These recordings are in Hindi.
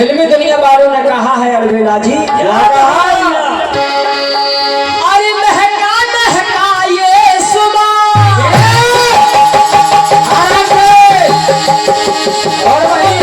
फिल्मी दुनिया वालों ने कहा है अलबेला जी, क्या कहा? अरे महका महका ये सुबह और वही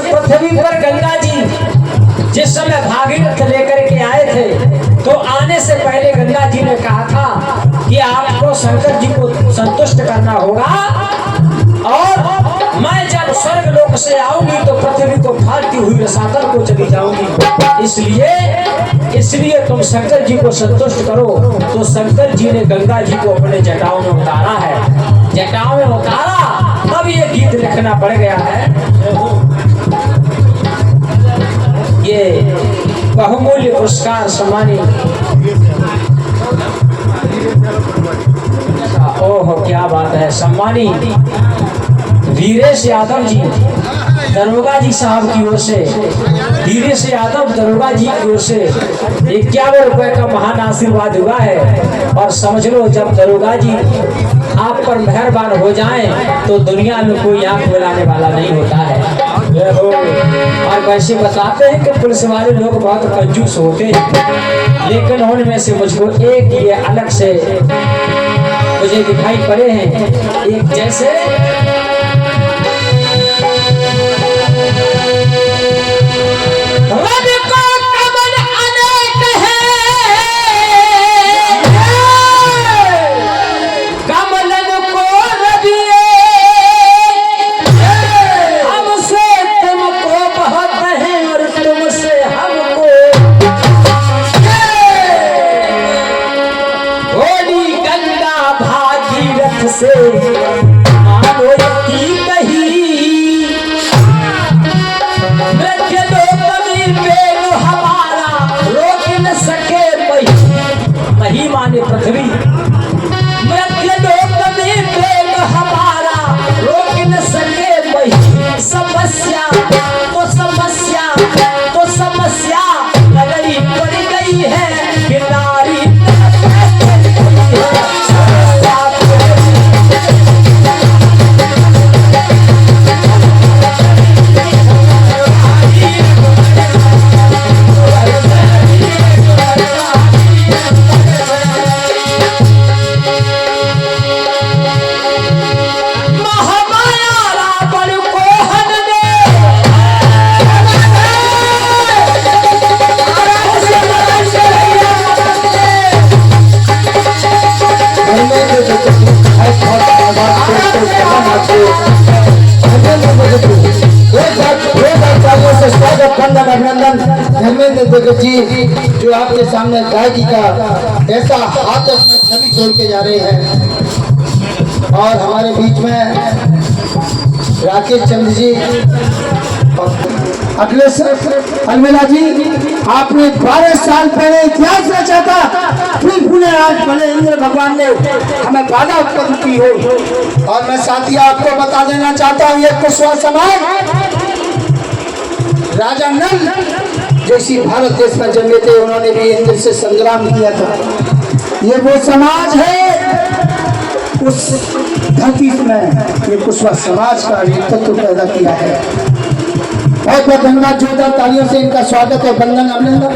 पृथ्वी पर गंगा जी जिस समय भागीरथ लेकर के आए थे तो आने से पहले गंगा जी ने कहा था कि आपको शंकर जी को संतुष्ट करना होगा और मैं जब स्वर्ग लोक से आऊंगी तो पृथ्वी को फाड़ती हुई रसातल को चली जाऊंगी, इसलिए तुम शंकर जी को संतुष्ट करो। तो शंकर जी ने गंगा जी को अपने जटाओं में उतारा है, जटाओं में उतारा, तब ये गीत लिखना पड़ गया है। ये बहुमूल्य पुरस्कार सम्मानित, ओह क्या बात है, सम्मानित वीरेश यादव जी दरोगा जी साहब की ओर से, वीरेश यादव दरोगा जी की ओर से 51 रुपए का महान आशीर्वाद हुआ है। और समझ लो जब दरोगा जी आप पर मेहरबान हो जाएं तो दुनिया में कोई आंख मिलाने वाला नहीं होता है। और वैसे बताते हैं कि पुलिस वाले लोग बहुत कंजूस होते हैं, लेकिन उनमें से मुझको एक ये अलग से मुझे दिखाई पड़े हैं। एक जैसे से मानो की कही रखे दो कभी पेड़ हमारा रोक न सके मही माने पृथ्वी। आई है गिरधारी अभिनंदन धर्मेंद्र जगत जी जो आपके सामने गायकी का ऐसा हाथ अपनी छवि छोड़ के जा रहे हैं। और हमारे बीच में राकेश चंद्र जी, अखिलेश अलमेला जी, आपने 12 साल पहले इतिहास रचा था, फिर पुनः आज भले इंद्र भगवान ने हमें बाधा उत्पन्न की हो। और मैं साथी आपको बता देना चाहता हूँ, ये कुशवाहा समाज राजा नल जैसी भारत देश में जन्मे थे, उन्होंने भी इंद्र से संग्राम किया था। ये वो समाज है, उस धरती में ये कुशवाहा समाज का तत्व पैदा किया है। बहुत बहुत धन्यवाद, जोरदार तालियों से इनका स्वागत और वंदन अभिनंदन।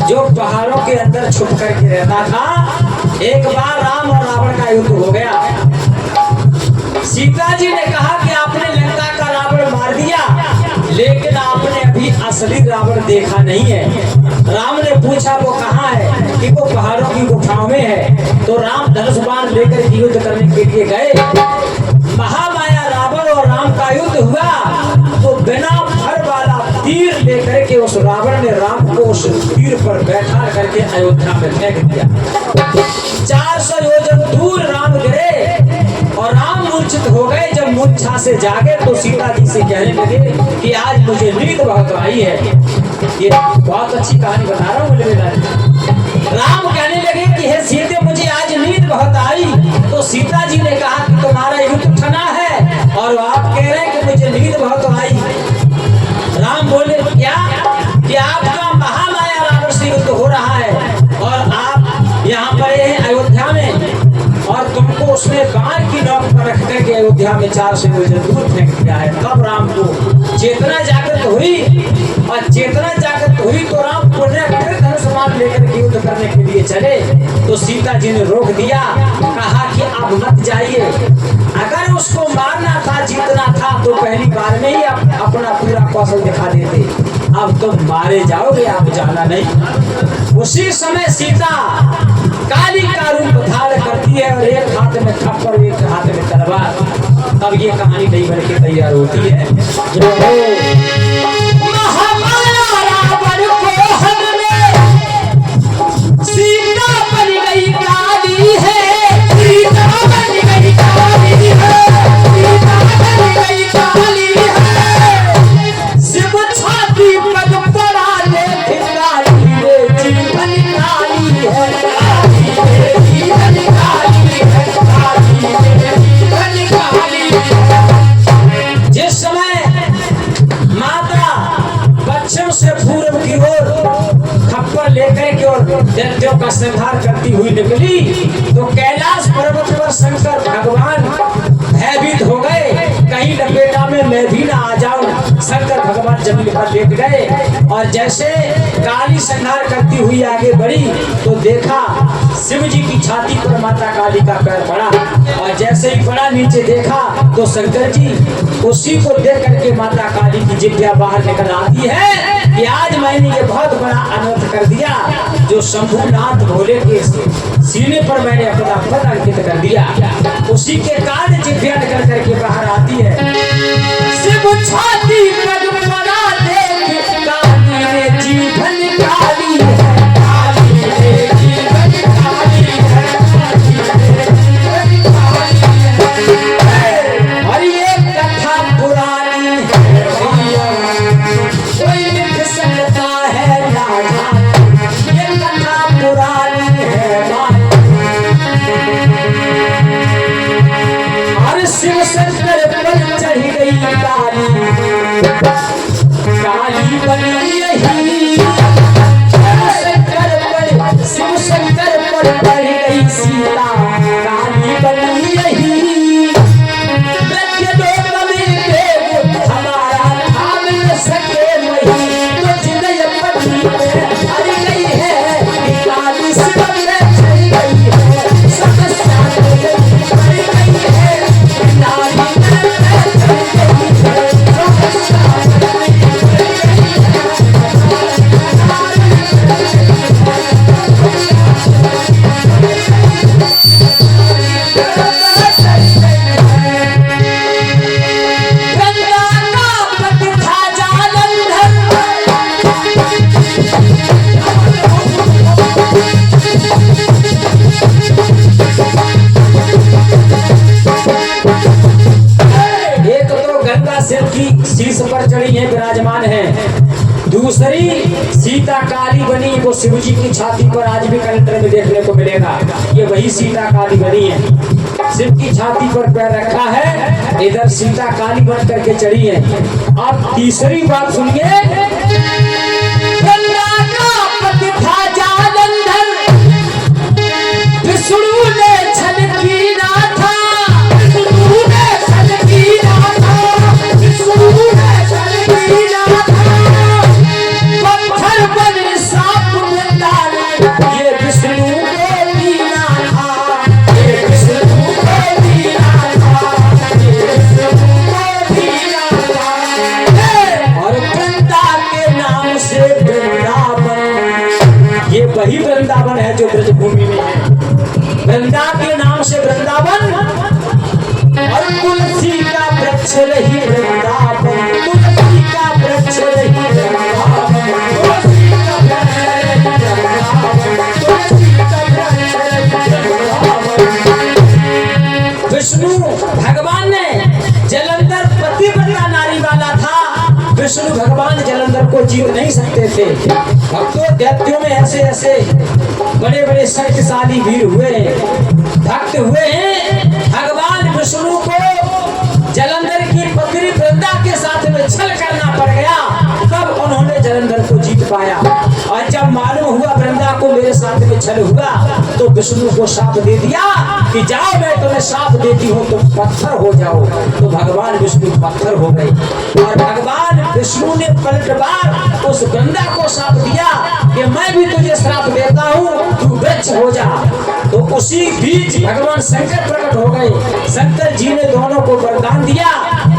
जो पहाड़ों के अंदर छुप करके रहता था। एक बार राम और रावण का युद्ध हो गया। सीता जी ने कहा कि आपने लंका का रावण मार दिया, लेकिन आपने अभी असली रावण देखा नहीं है। राम ने पूछा वो कहाँ है, कि वो पहाड़ों की गुफाओं में है। तो राम धनुष बाण लेकर युद्ध करने के लिए गए। महामाया रावण और राम का युद्ध हुआ, तो बिना फर वाला तीर लेकर के उस रावण ने राम को उस तीर पर बैठा करके अयोध्या में फेंक दिया। 400 योजन दूर राम गिरे और राम मूर्छित हो गए। जब मूर्छा से जागे तो सीता जी से कहने लगे कि आज मुझे नींद बहुत आई है। ये बहुत अच्छी कहानी बता रहा हूँ। राम कहने लगे कि हे सीते, मुझे आज नींद बहुत आई। तो सीता जी ने कहा कि तुम्हारा युद्ध ठना है और आप कह रहे हैं कि मुझे नींद बहुत आई। राम बोले क्या कि आपका महामाया रावण से युद्ध हो रहा है और आप यहाँ पर हैं अयोध्या में, और तुमको उसने बाण की नोक पर रख करके अयोध्या में 400 योजन दूर फेंक दिया है। तब राम को चेतना जागृत हुई, और चेतना जागृत हुई तो राम पुनः फिर धनुष बाण लेकर के युद्ध करने के लिए चले। तो सीता जी ने रोक दिया, कहा कि अब मत जाइए। अगर उसको मारना था, जीतना था, तो पहली बार में ही अपना पूरा कौशल दिखा देते। अब तुम मारे जाओगे, आप जाना नहीं। उसी समय सीता काली का रूप धारण करती है और एक हाथ में थप्पड़, एक हाथ में तलवार। तब ये कहानी नहीं बन के तैयार होती है। सीता बन गई काली है, सीता बन गई काली है, सीता बन गई काली है। शिव छाती पग पड़ा लेकिन काली रे जीवन काली है, काली रे जीवन काली है, काली रे जीवन काली है। जिस समय माता पश्चिम से पूर्व की ओर थप्पड़ लेकर के और दैत्यों का संहार करती हुई निकली, तो कैलाश पर्वत पर शंकर भगवान भयभीत हो गए। कहीं लपेटा में मैं भी ना आ जाऊं। शंकर भगवान जमीन पर लेट गए और जैसे काली संहार करती हुई आगे बढ़ी, तो देखा शिव जी की छाती पर माता काली का पैर पड़ा, और जैसे ही पड़ा नीचे देखा तो शंकर जी उसी को देख करके माता काली की जिभ्या बाहर निकल आती है कि आज मैंने ये बहुत बड़ा अनर्थ कर दिया, जो शंभुनाथ भोले के सीने पर मैंने अपना पद अंकित कर दिया। उसी के कारण जिभ्या शंकर पर चढ़ गई काली, काली बनी यही। शिव शंकर पर बढ़ गई सीता, काली बनी यही। मृत्यु लोक में देव हमारा थाम न सके वही, तो जिंदगी पत्नी पे हर गई है, काली शिव में चढ़ गई है। समस्या हर गई है, काली में चढ़ गई है। समस्या शीर्ष पर चढ़ी है, विराजमान है। दूसरी सीता काली बनी, वो शिव जी की छाती पर आज भी कैलेंडर में देखने को मिलेगा। ये वही सीता काली बनी है, शिव की छाती पर पैर रखा है, इधर सीता काली बन करके चढ़ी है। अब तीसरी बात सुनिए, विष्णु ने छल कीना था, विष्णु ने छल कीना था, विष्णु ने छल कीना था। पत्थर बने सांप वृंदावन, ये विष्णु को दीना था, ये विष्णु को दीना था, ये विष्णु को दीना था। और वृंदा के नाम से वृंदावन, ये वही वृंदावन है जो ब्रजभूमि में है। वृंदा के नाम से वृंदावन, और तुलसी का वृक्ष रही वृंदावन, तुलसी का वृक्ष रही वृंदावन, तुलसी का वृक्ष रही वृंदावन, तुलसी का वृक्ष रही वृंदावन। विष्णु भगवान ने जलंधर पतिव्रता नारी वाला था, विष्णु भगवान जलंधर को जीत नहीं सकते थे। भक्तों दैत्यों में ऐसे ऐसे बड़े बड़े शक्तिशाली वीर हुए, भक्त हुए हैं। भगवान विष्णु को जलंधर की पत्नी वृंदा के साथ में छल करना पड़ गया, तब उन्होंने जलंधर को जीत पाया। और जब मालूम हुआ वृंदा को मेरे साथ में छल हुआ, तो विष्णु को शाप दे दिया कि जाओ मैं तुम्हें शाप देती हूँ, तुम पत्थर हो जाओ। तो भगवान विष्णु पत्थर हो गए, और भगवान विष्णु ने पलटवार उस वृंदा को शाप दिया कि मैं भी तुझे श्राप देता हूँ, तू वृक्ष हो जा। तो उसी बीच भगवान शंकर प्रकट हो गए। शंकर जी ने दोनों को वरदान दिया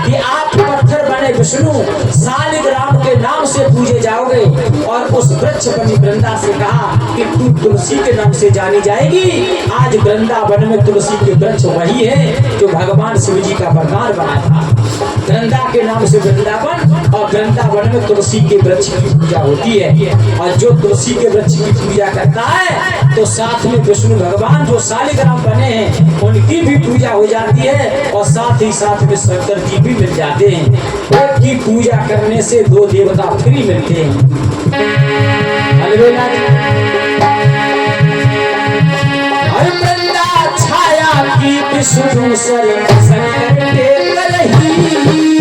कि आप पत्थर बने विष्णु शालिग्राम के नाम से पूजे जाओगे, और उस वृक्ष बनी वृंदा से कहा कि तू तुलसी के नाम से जानी जाएगी। आज वृंदावन में तुलसी के वृक्ष वही है जो भगवान शिव जी का वरदान बना था। वृंदा के नाम से वृंदावन, और वृंदावन में तुलसी के वृक्ष की पूजा होती है। और जो तुलसी के वृक्ष की पूजा करता है, तो साथ में विष्णु भगवान जो शालिग्राम बने हैं उनकी भी पूजा हो जाती है, और साथ ही साथ में शंकर जी भी मिल जाते हैं। एक की पूजा करने से दो देवता फ्री मिलते हैं। हर वृंदा छाया की विष्णु शंकर टेक रही,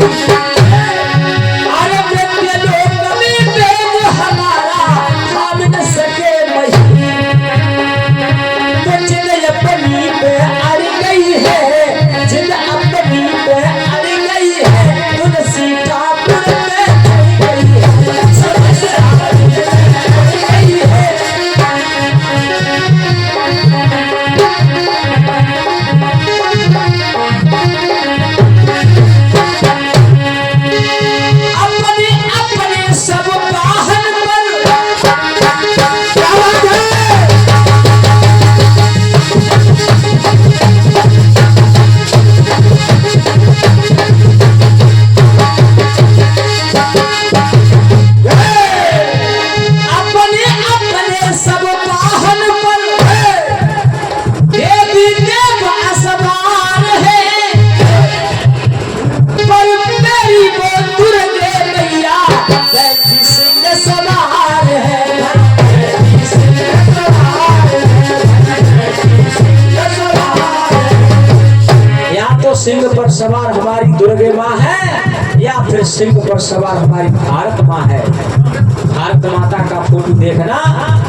अरे मृत्यु लोक में वेद हमारा थाम न सके वही, तो जिद अपनी पे अड़ गई है, जिद अपनी पे अड़ गई है, तुलसी ठाकुर पे चढ़ गई है, समस्या अड़ गई है। हमारी दुर्गे माँ है या फिर सिंह पर सवार हमारी भारत माँ है। भारत माता का फोटो देखना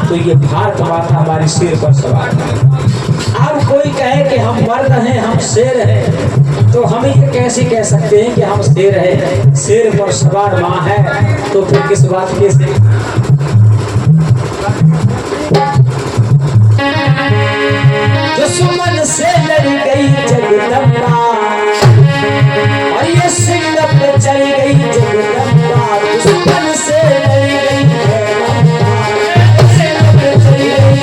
तो ये भारत माता हमारी सिर पर सवार है। अब कोई कहे कि हम मर्द हैं, हम शेर हैं, तो हम ये कैसे कह सकते हैं कि हम शेर हैं? शेर पर सवार माँ है तो फिर किस बात के दुश्मन से लड़ गई जगदम्बा और ये सिंह पे चल गई जगदम्बा। दुश्मन से लड़ गई सिंह पे चल गई।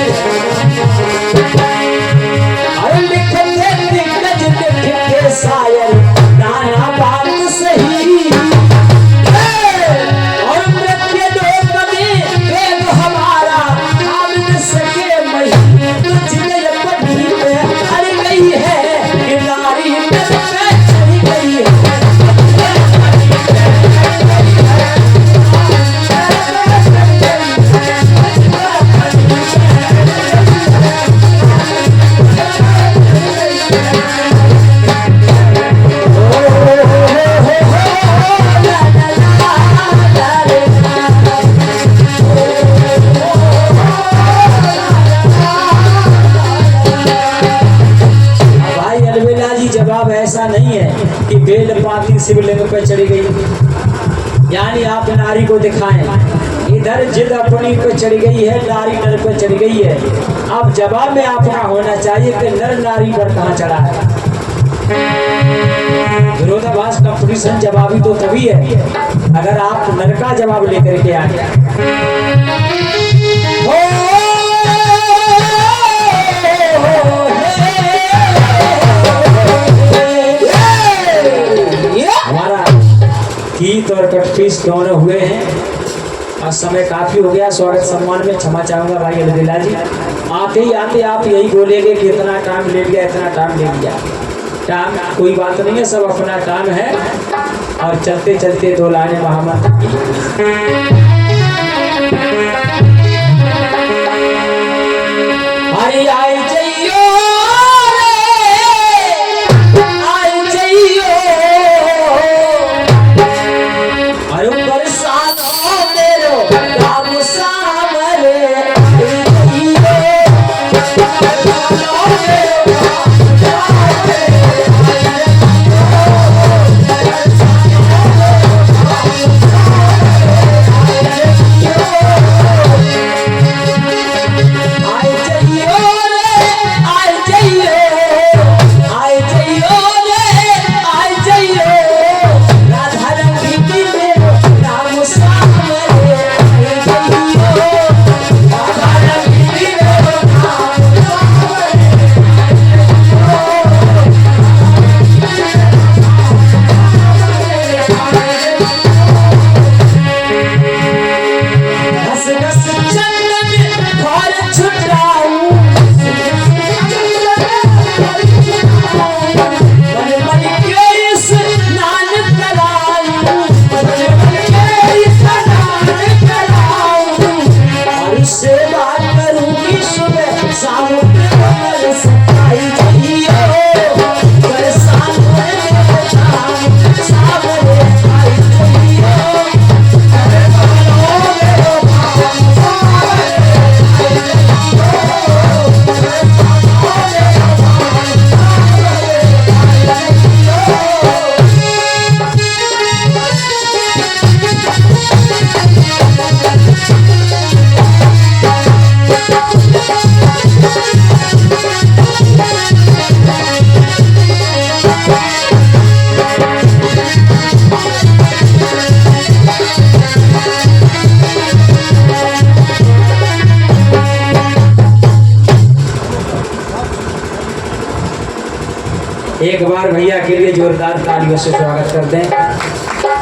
और लिखते दिग्गज लिख के शायर नाना बात सही। और मृत्यु लोक में वेद हमारा नाम न सके मही। तुझने पढ़ी में हर गई है कि नारी पे चढ़ी गई है। जवाब ऐसा नहीं है कि बेल पाती शिवलिंग पर चढ़ी गई, यानी आप नारी को दिखाएं। इधर जिद अपनी पर चढ़ी गई है, नारी नर पर चढ़ी गई है। अब जवाब में आपका होना चाहिए कि नर नारी पर कहाँ चढ़ा है। विरोधाभास कंपटीशन जवाबी तो तभी है अगर आप नर का जवाब लेकर के आए। हमारा गीत और कटपीस दोनों हुए हैं और समय काफी हो गया। स्वागत सम्मान में क्षमा चाहूंगा भाई अलविदा जी। आते ही आते आप यही बोलेंगे कि इतना टाइम ले लिया, इतना टाइम ले लिया। टाइम कोई बात नहीं है, सब अपना टाइम है। और चलते चलते दो लाने महामत हरि आए जइयो एक बार भैया के लिए जोरदार तालियों से स्वागत करते हैं।